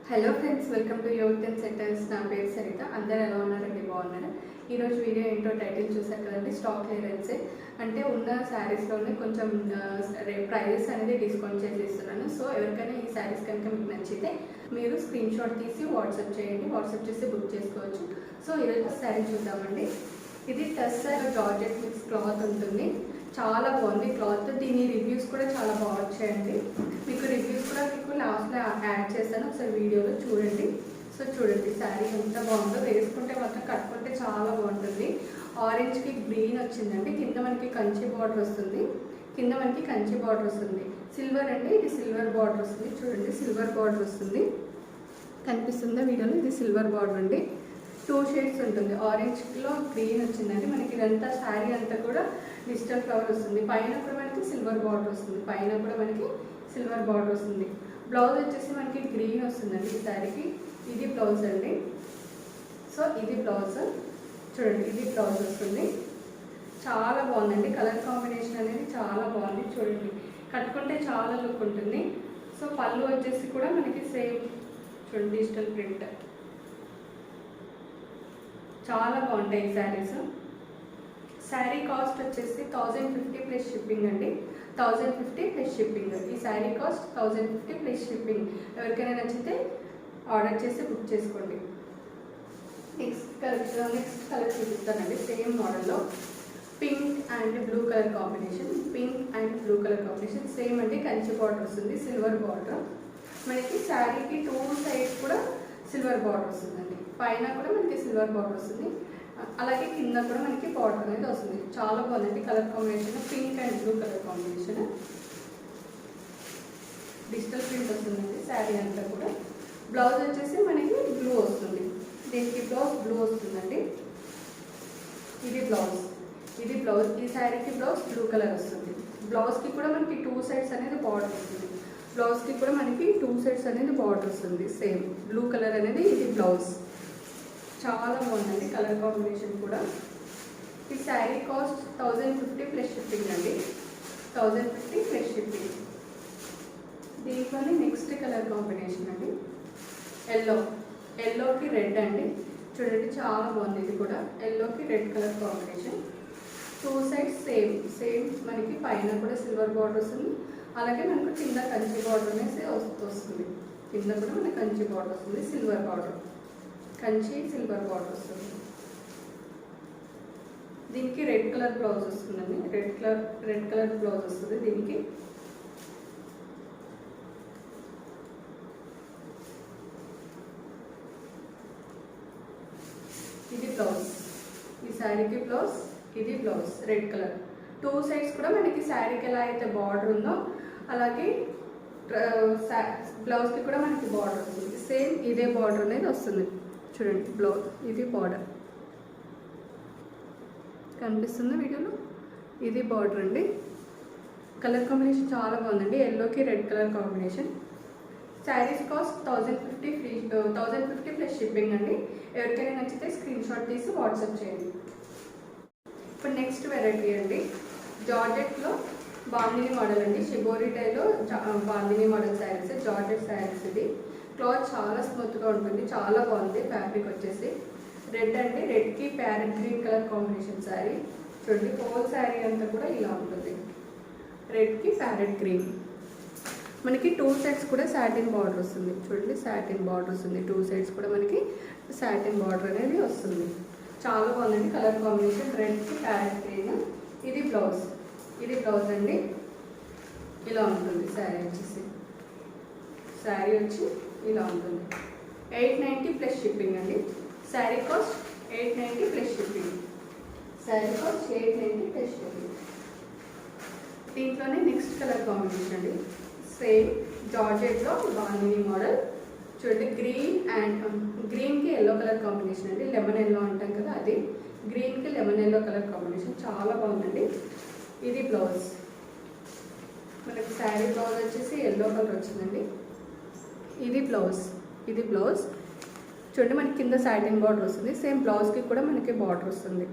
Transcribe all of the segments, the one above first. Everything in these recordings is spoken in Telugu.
హలో ఫ్రెండ్స్, వెల్కమ్ టు యోగ్ టెన్ సెంటర్స్. నా పేరు సరిత. అందరూ ఎలా ఉన్నారండి? బాగున్నారు. ఈరోజు వీడియో ఏంటో టైటిల్ చూసారు కదండి, స్టాక్ క్లియరెన్సే. అంటే ఉన్న శారీస్లోనే కొంచెం ప్రైజెస్ అనేది డిస్కౌంట్ చేసి ఇస్తున్నాను. సో ఎవరికైనా ఈ శారీస్ కనుక మీకు నచ్చితే మీరు స్క్రీన్ షాట్ తీసి వాట్సాప్ చేయండి. వాట్సాప్ చేసి బుక్ చేసుకోవచ్చు. సో ఈరోజు శారీ చూద్దామండి. ఇది టస్సర్ జార్జెట్ మిక్స్ క్లాత్ ఉంటుంది. చాలా బాగుంది క్లాత్. దీని రివ్యూస్ కూడా చాలా బాగా వచ్చాయండి. మీకు రివ్యూస్ కూడా మీకు లాస్ట్లో యాడ్ చేస్తాను, ఒకసారి వీడియోలో చూడండి. సో చూడండి శారీ ఎంత బాగుందో. వేసుకుంటే మాత్రం కట్టుకుంటే చాలా బాగుంటుంది. ఆరెంజ్కి గ్రీన్ వచ్చిందండి. కింద మనకి కంచి బార్డర్ వస్తుంది. సిల్వర్ అండి, ఇది సిల్వర్ బార్డర్ వస్తుంది. చూడండి సిల్వర్ బార్డర్ వస్తుంది, కనిపిస్తుందా వీడియోలో? ఇది సిల్వర్ బార్డర్ అండి. 2 షేడ్స్ ఉంటుంది. ఆరెంజ్లో గ్రీన్ వచ్చిందండి. మనకి ఇదంతా శారీ అంతా కూడా డిజిటల్ ఫ్లవర్ వస్తుంది. పైన కూడా మనకి సిల్వర్ బార్డర్ వస్తుంది. బ్లౌజ్ వచ్చేసి మనకి గ్రీన్ వస్తుందండి ఈ శారీకి. ఇది బ్లౌజ్ అండి. సో ఇది బ్లౌజ్ చూడండి, ఇది బ్లౌజ్ వస్తుంది. చాలా బాగుందండి. కలర్ కాంబినేషన్ అనేది చాలా బాగుంది. చూడండి కట్టుకుంటే చాలా లుక్ ఉంటుంది. సో పళ్ళు వచ్చేసి కూడా మనకి సేమ్ చూడండి, డిజిటల్ ప్రింట్. చాలా బాగుంటాయి ఈ శారీస్. శారీ కాస్ట్ వచ్చేసి 1050 ప్లస్ షిప్పింగ్ అండి. 1050 ప్లస్ షిప్పింగ్. ఈ శారీ కాస్ట్ 1050 ప్లస్ షిప్పింగ్. ఎవరికైనా నచ్చితే ఆర్డర్ చేసి బుక్ చేసుకోండి. నెక్స్ట్ కలర్ చూపిస్తానండి. సేమ్ మోడల్లో pink and blue colour combination. Same అంటే కంచి బార్డర్ వస్తుంది, సిల్వర్ బార్డర్. మనకి శారీకి 2 సైడ్స్ కూడా సిల్వర్ బార్డర్ వస్తుందండి. పైన కూడా మనకి సిల్వర్ బార్డర్ వస్తుంది, అలాగే కింద కూడా మనకి బార్డర్ అనేది వస్తుంది. చాలా బాగుందండి colour combination. Pink and blue colour combination. Digital print వస్తుందండి శారీ అంతా కూడా. బ్లౌజ్ వచ్చేసి మనకి బ్లూ వస్తుంది. దీనికి బ్లౌజ్ బ్లూ వస్తుందండి. ఇది బ్లౌజ్. ఈ శారీకి బ్లౌజ్ బ్లూ కలర్ వస్తుంది. బ్లౌజ్కి కూడా మనకి 2 సైడ్స్ అనేది బార్డర్ వస్తుంది. సేమ్ బ్లూ కలర్ అనేది ఇది బ్లౌజ్. చాలా బాగుందండి కలర్ కాంబినేషన్ కూడా. ఈ శారీ కాస్ట్ 1050 ప్లస్ షిప్పింగ్ అండి. 1050 ప్లస్ షిప్పింగ్. దీంట్లోనే నెక్స్ట్ కలర్ కాంబినేషన్ అండి ఎల్లోకి రెడ్ అండి. చూడండి చాలా బాగుంది. ఇది కూడా ఎల్లోకి red colour combination. 2 sides same మనకి పైన కూడా సిల్వర్ బార్డర్ వస్తుంది, అలాగే మనకు కింద కంచి బార్డర్ అనేది వస్తుంది. కింద కూడా మనకి కంచి బార్డర్ వస్తుంది, సిల్వర్ బార్డర్ వస్తుంది. దీనికి రెడ్ కలర్ బ్లౌజ్ వస్తుందండి. రెడ్ కలర్ బ్లౌజ్ వస్తుంది దీనికి. ఇది బ్లౌజ్. ఈ శారీకి బ్లౌజ్, ఇది బ్లౌజ్ రెడ్ కలర్. 2 సైడ్స్ కూడా మనకి శారీకి ఎలా అయితే బార్డర్ ఉందో అలాగే బ్లౌజ్కి కూడా మనకి బార్డర్ వస్తుంది. సేమ్ ఇదే బార్డర్ అనేది వస్తుంది. చూడండి బ్లౌజ్, ఇది బార్డర్ కనిపిస్తుంది వీడియోలో. ఇది బార్డర్ అండి. కలర్ కాంబినేషన్ చాలా బాగుందండి. ఎల్లోకి red colour combination. Saris cost 1050 plus shipping అండి. ఎవరికైనా నచ్చితే స్క్రీన్ షాట్ తీసి వాట్సాప్ చేయండి. ఇప్పుడు నెక్స్ట్ వెరైటీ అండి, జార్జెట్లో బాందిని మోడల్ అండి. షిబోరి టైలో బాందిని మోడల్ శారీస్, జార్జెట్ శారీస్. ఇది క్లాత్ చాలా స్మూత్గా ఉంటుంది, చాలా బాగుంది. ఫ్యాబ్రిక్ వచ్చేసి రెడ్ అండి. రెడ్కి parrot green colour combination sari. చూడండి హోల్ శారీ అంతా కూడా ఇలా ఉంటుంది. రెడ్కి ప్యారెట్ గ్రీన్. మనకి 2 సైడ్స్ కూడా సాటిన్ బార్డర్ వస్తుంది. చూడండి సాటిన్ బార్డర్ వస్తుంది. 2 సైడ్స్ కూడా మనకి సాటిన్ బార్డర్ అనేది వస్తుంది. చాలా బాగుందండి కలర్ కాంబినేషన్. రెడ్కి ప్యారెట్ గ్రీన్. ఇది బ్లౌజ్ అండి. ఇలా ఉంటుంది శారీ వచ్చి ఇలా ఉంటుంది. 890 ప్లస్ షిప్పింగ్ అండి. Sari cost 890 plus shipping. దీంట్లోనే నెక్స్ట్ కలర్ కాంబినేషన్ అండి. సేమ్ జార్జెట్లో బాందిని మోడల్. చూడండి గ్రీన్కి ఎల్లో కలర్ కాంబినేషన్ అండి. లెమన్ ఎల్లో అంటాం కదా, అది గ్రీన్కి లెమన్ ఎల్లో కలర్ కాంబినేషన్. చాలా బాగుందండి. ఇది బ్లౌజ్. మనకి శారీ బ్లౌజ్ వచ్చేసి ఎల్లో కలర్ వచ్చిందండి. ఇది బ్లౌజ్. చూడండి మనకి కింద సాటిన్ బార్డర్ వస్తుంది. సేమ్ బ్లౌజ్కి కూడా మనకి బార్డర్ వస్తుంది.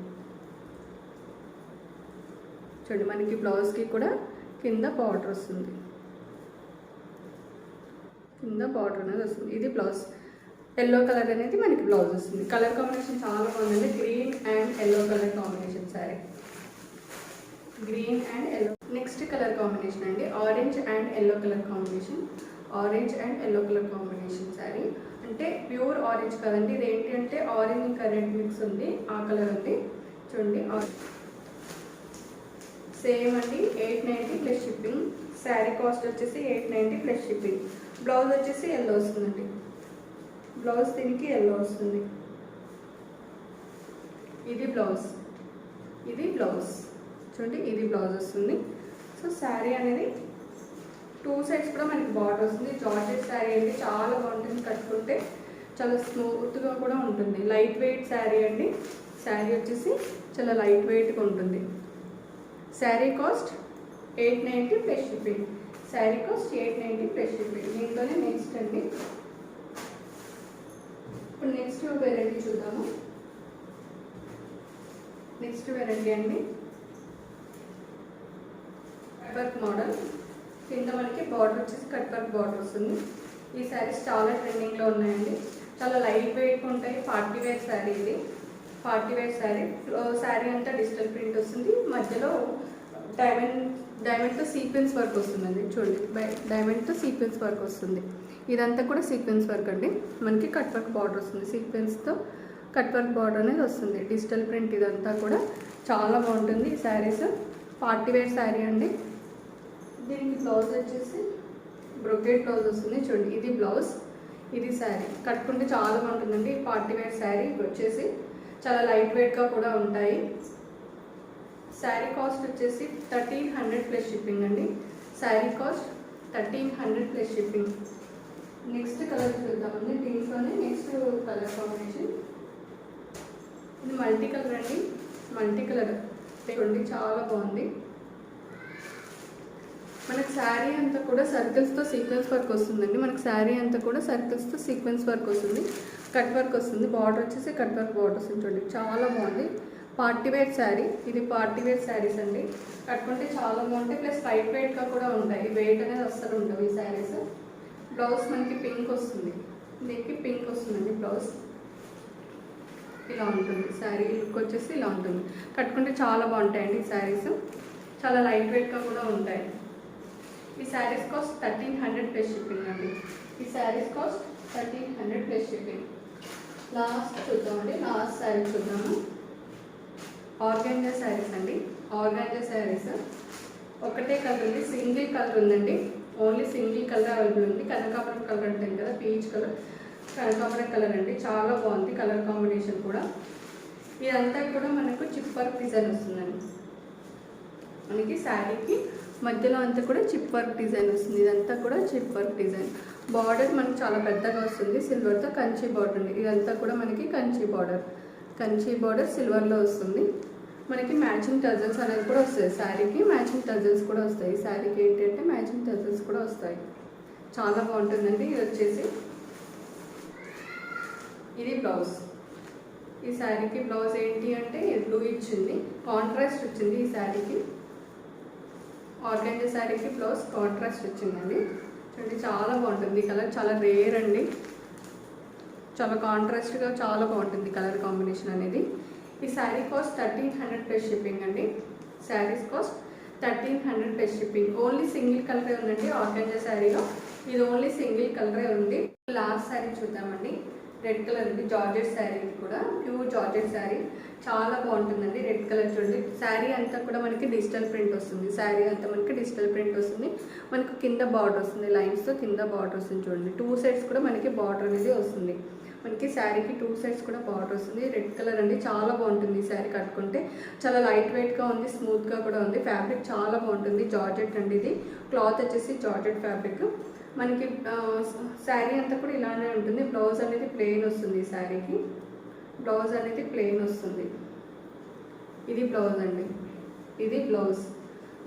చూడండి మనకి బ్లౌజ్కి కూడా కింద బార్డర్ వస్తుంది. కింద బార్డర్ అనేది వస్తుంది. ఇది బ్లౌజ్. ఎల్లో కలర్ అనేది మనకి బ్లౌజ్ వస్తుంది. కలర్ కాంబినేషన్ చాలా బాగుందండి. Green and yellow colour combination sari. Green and yellow. Next colour combination అండి orange and yellow colour combination. Orange and yellow colour combination sari. అంటే ప్యూర్ ఆరెంజ్ కదండి, ఇది ఏంటి అంటే ఆరెంజ్ ఇంకా రెడ్ మిక్స్ ఉంది, ఆ కలర్ ఉంది చూడండి. సేమ్ అండి 890 ప్లస్ షిప్పింగ్. శారీ కాస్ట్ వచ్చేసి 890 ప్లస్ షిప్పింగ్. బ్లౌజ్ వచ్చేసి ఎల్లో వస్తుందండి. బ్లౌజ్ దీనికి ఎల్లో వస్తుంది. ఇది బ్లౌజ్. ఇది బ్లౌజ్ చూడండి, ఇది బ్లౌజ్ వస్తుంది. సో శారీ అనేది 2 సైడ్స్ కూడా మనకి బార్డర్ వస్తుంది. జార్జెట్ శారీ అండి, చాలా బాగుంటుంది. కట్టుకుంటే చాలా స్మూత్గా కూడా ఉంటుంది. లైట్ వెయిట్ శారీ అండి. శారీ వచ్చేసి చాలా లైట్ వెయిట్గా ఉంటుంది. Sari cost 890 plus shipping. Sari cost 890 plus shipping. దీంట్లోనే నెక్స్ట్ అండి, ఇప్పుడు నెక్స్ట్ వెరైటీ చూద్దాము. నెక్స్ట్ వెరైటీ అండి కట్ వర్క్ మోడల్. కింద మనకి బార్డర్ వచ్చేసి కట్ వర్క్ బార్డర్ వస్తుంది. ఈ శారీస్ చాలా ట్రెండింగ్లో ఉన్నాయండి. చాలా లైట్ వెయిట్గా ఉంటాయి. పార్టీ వేర్ శారీ ఇది. Party wear sari. శారీ అంతా డిజిటల్ ప్రింట్ వస్తుంది. మధ్యలో డైమండ్తో సీక్వెన్స్ వర్క్ వస్తుందండి. చూడండి, డైమండ్తో సీక్వెన్స్ వర్క్ వస్తుంది. ఇదంతా కూడా సీక్వెన్స్ వర్క్ అండి. మనకి కట్ వర్క్ బార్డర్ వస్తుంది. సీక్వెన్స్తో కట్ వర్క్ బార్డర్ అనేది వస్తుంది. డిజిటల్ ప్రింట్ ఇదంతా కూడా చాలా బాగుంటుంది. ఈ శారీస్ పార్టీ వేర్ శారీ అండి. దీనికి బ్లౌజ్ వచ్చేసి బ్రొకెట్ బ్లౌజ్ వస్తుంది. చూడండి, ఇది బ్లౌజ్, ఇది శారీ. కట్టుకుంటే చాలా బాగుంటుందండి. పార్టీ వేర్ శారీ వచ్చేసి చాలా లైట్ వెయిట్గా కూడా ఉంటాయి. శారీ కాస్ట్ వచ్చేసి 1300 ప్లస్ షిప్పింగ్ అండి. Sari cost 1300 plus shipping. Next colour చూద్దామండి. దీంట్లోనే నెక్స్ట్ కలర్ కాంబినేషన్ ఇది మల్టీ కలర్ అండి. మల్టీ కలర్ చూడండి, చాలా బాగుంది. మనకు శారీ అంతా కూడా సర్కిల్స్తో సీక్వెన్స్ వర్క్ వస్తుందండి. మనకు శారీ అంతా కూడా సర్కిల్స్తో సీక్వెన్స్ వర్క్ వస్తుంది. కట్ వర్క్ వస్తుంది. బార్డర్ వచ్చేసి కట్ వర్క్ బార్డర్ వస్తుంది. చూడండి, చాలా బాగుంది. Party wear sari. ఇది పార్టీ వేర్ శారీస్ అండి. కట్టుకుంటే చాలా బాగుంటాయి. ప్లస్ లైట్ వెయిట్గా కూడా ఉంటాయి. వెయిట్ అనేది అస్సలు ఉండవు ఈ శారీస్. బ్లౌజ్ మనకి పింక్ వస్తుంది. దీనికి పింక్ వస్తుందండి బ్లౌజ్. ఇలా ఉంటుంది శారీ లుక్ వచ్చేసి ఇలా ఉంటుంది. కట్టుకుంటే చాలా బాగుంటాయండి ఈ శారీస్. చాలా లైట్ వెయిట్గా కూడా ఉంటాయి. ఈ శారీస్ కాస్ట్ 1300 ప్లస్ షిప్పింగ్ అండి. ఈ saris cost 1300 plus shipping. Last చూద్దామండి. లాస్ట్ శారీ చూద్దాము. ఆర్గాంజా శారీస్ అండి. ఆర్గాంజా శారీస్ ఒకటే కలర్ ఉంది. సింగిల్ కలర్ ఉందండి. ఓన్లీ సింగిల్ కలర్ అవైలబుల్ ఉంది. కనకాంబరం కలర్ అంటాం కదా, పీచ్ కలర్, కనకాంబరం కలర్ అండి. చాలా బాగుంది కలర్ కాంబినేషన్ కూడా. ఇదంతా కూడా మనకు చిప్ వర్క్ డిజైన్ వస్తుందండి. మనకి శారీకి మధ్యలో అంతా కూడా చిప్ వర్క్ డిజైన్ వస్తుంది. ఇదంతా కూడా చిప్ వర్క్ డిజైన్. బార్డర్ మనకి చాలా పెద్దగా వస్తుంది. సిల్వర్తో కంచి బార్డర్ అండి. ఇదంతా కూడా మనకి కంచి బార్డర్. కంచి బార్డర్ సిల్వర్లో వస్తుంది. మనకి మ్యాచింగ్ టజల్స్ అనేది కూడా వస్తాయి. శారీకి మ్యాచింగ్ టజల్స్ కూడా వస్తాయి. శారీకి ఏంటంటే మ్యాచింగ్ టజల్స్ కూడా వస్తాయి. చాలా బాగుంటుందండి. ఇది వచ్చేసి ఇది బ్లౌజ్. ఈ శారీకి బ్లౌజ్ ఏంటి అంటే బ్లూ ఇచ్చింది, కాంట్రాస్ట్ వచ్చింది ఈ శారీకి. ఆర్గాంజా శారీకి బ్లౌజ్ కాంట్రాస్ట్ వచ్చిందండి. చూడండి, చాలా బాగుంటుంది. కలర్ చాలా రేర్ అండి. చాలా కాంట్రాస్ట్గా చాలా బాగుంటుంది కలర్ కాంబినేషన్ అనేది. ఈ శారీ కాస్ట్ 1300 ప్లస్ షిప్పింగ్ అండి. Saris cost 1300 plus shipping. Only single కలరే ఉందండి ఆర్గాంజా శారీలో. ఇది ఓన్లీ సింగిల్ కలరే ఉంది. లాస్ట్ శారీ చూద్దామండి. రెడ్ కలర్ ఉంది. జార్జెట్ శారీ. ఇది కూడా ప్యూర్ జార్జెట్ శారీ. చాలా బాగుంటుందండి. రెడ్ కలర్ చూడండి. శారీ అంతా కూడా మనకి డిజిటల్ ప్రింట్ వస్తుంది. శారీ అంతా మనకి డిజిటల్ ప్రింట్ వస్తుంది. మనకు కింద బార్డర్ వస్తుంది. లైన్స్తో కింద బార్డర్ వస్తుంది. చూడండి, 2 సైడ్స్ కూడా మనకి బార్డర్ అనేది వస్తుంది. మనకి శారీకి 2 సైడ్స్ కూడా బార్డర్ వస్తుంది. రెడ్ కలర్ అండి. చాలా బాగుంటుంది ఈ శారీ. కట్టుకుంటే చాలా లైట్ వెయిట్గా ఉంది. స్మూత్గా కూడా ఉంది. ఫ్యాబ్రిక్ చాలా బాగుంటుంది. జార్జెట్ అండి. ఇది క్లాత్ వచ్చేసి జార్జెట్ ఫ్యాబ్రిక్. మనకి శారీ అంతా కూడా ఇలానే ఉంటుంది. బ్లౌజ్ అనేది ప్లెయిన్ వస్తుంది. ఈ శారీకి బ్లౌజ్ అనేది ప్లెయిన్ వస్తుంది. ఇది బ్లౌజ్ అండి. ఇది బ్లౌజ్.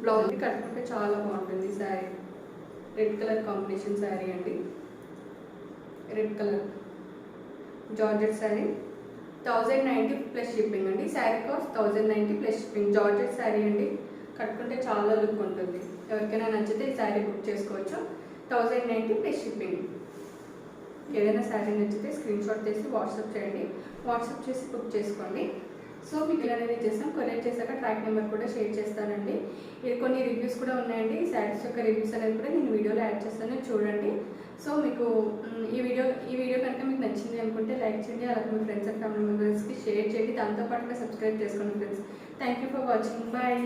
బ్లౌజ్ కట్టుకుంటే చాలా బాగుంటుంది sari. Red colour combination sari అండి. Red colour georgette sari. 1090 plus shipping అండి. Sari cost 1090 plus shipping. Georgette sari అండి. కట్టుకుంటే చాలా లుక్ ఉంటుంది. ఎవరికైనా నచ్చితే ఈ శారీ బుక్ చేసుకోవచ్చు. 1090 ప్లస్ షిప్పింగ్. ఏదైనా శారీ నచ్చితే స్క్రీన్ షాట్ తీసి వాట్సాప్ చేయండి. వాట్సాప్ చేసి బుక్ చేసుకోండి. సో మీకు అనేది చేస్తాం. కొరియర్ చేశాక ట్రాక్ నెంబర్ కూడా షేర్ చేస్తానండి. ఇది కొన్ని రివ్యూస్ కూడా ఉన్నాయండి. ఈ శారీస్ యొక్క రివ్యూస్ అనేది కూడా నేను వీడియోలో యాడ్ చేస్తాను, చూడండి. సో మీకు ఈ వీడియో కనుక మీకు నచ్చింది అనుకుంటే లైక్ చేయండి. అలాగే మీ ఫ్రెండ్స్ అండ్ ఫ్యామిలీ మెంబర్స్కి షేర్ చేయండి. దాంతోపాటుగా సబ్స్క్రైబ్ చేసుకోండి friends. Thank you for watching. Bye.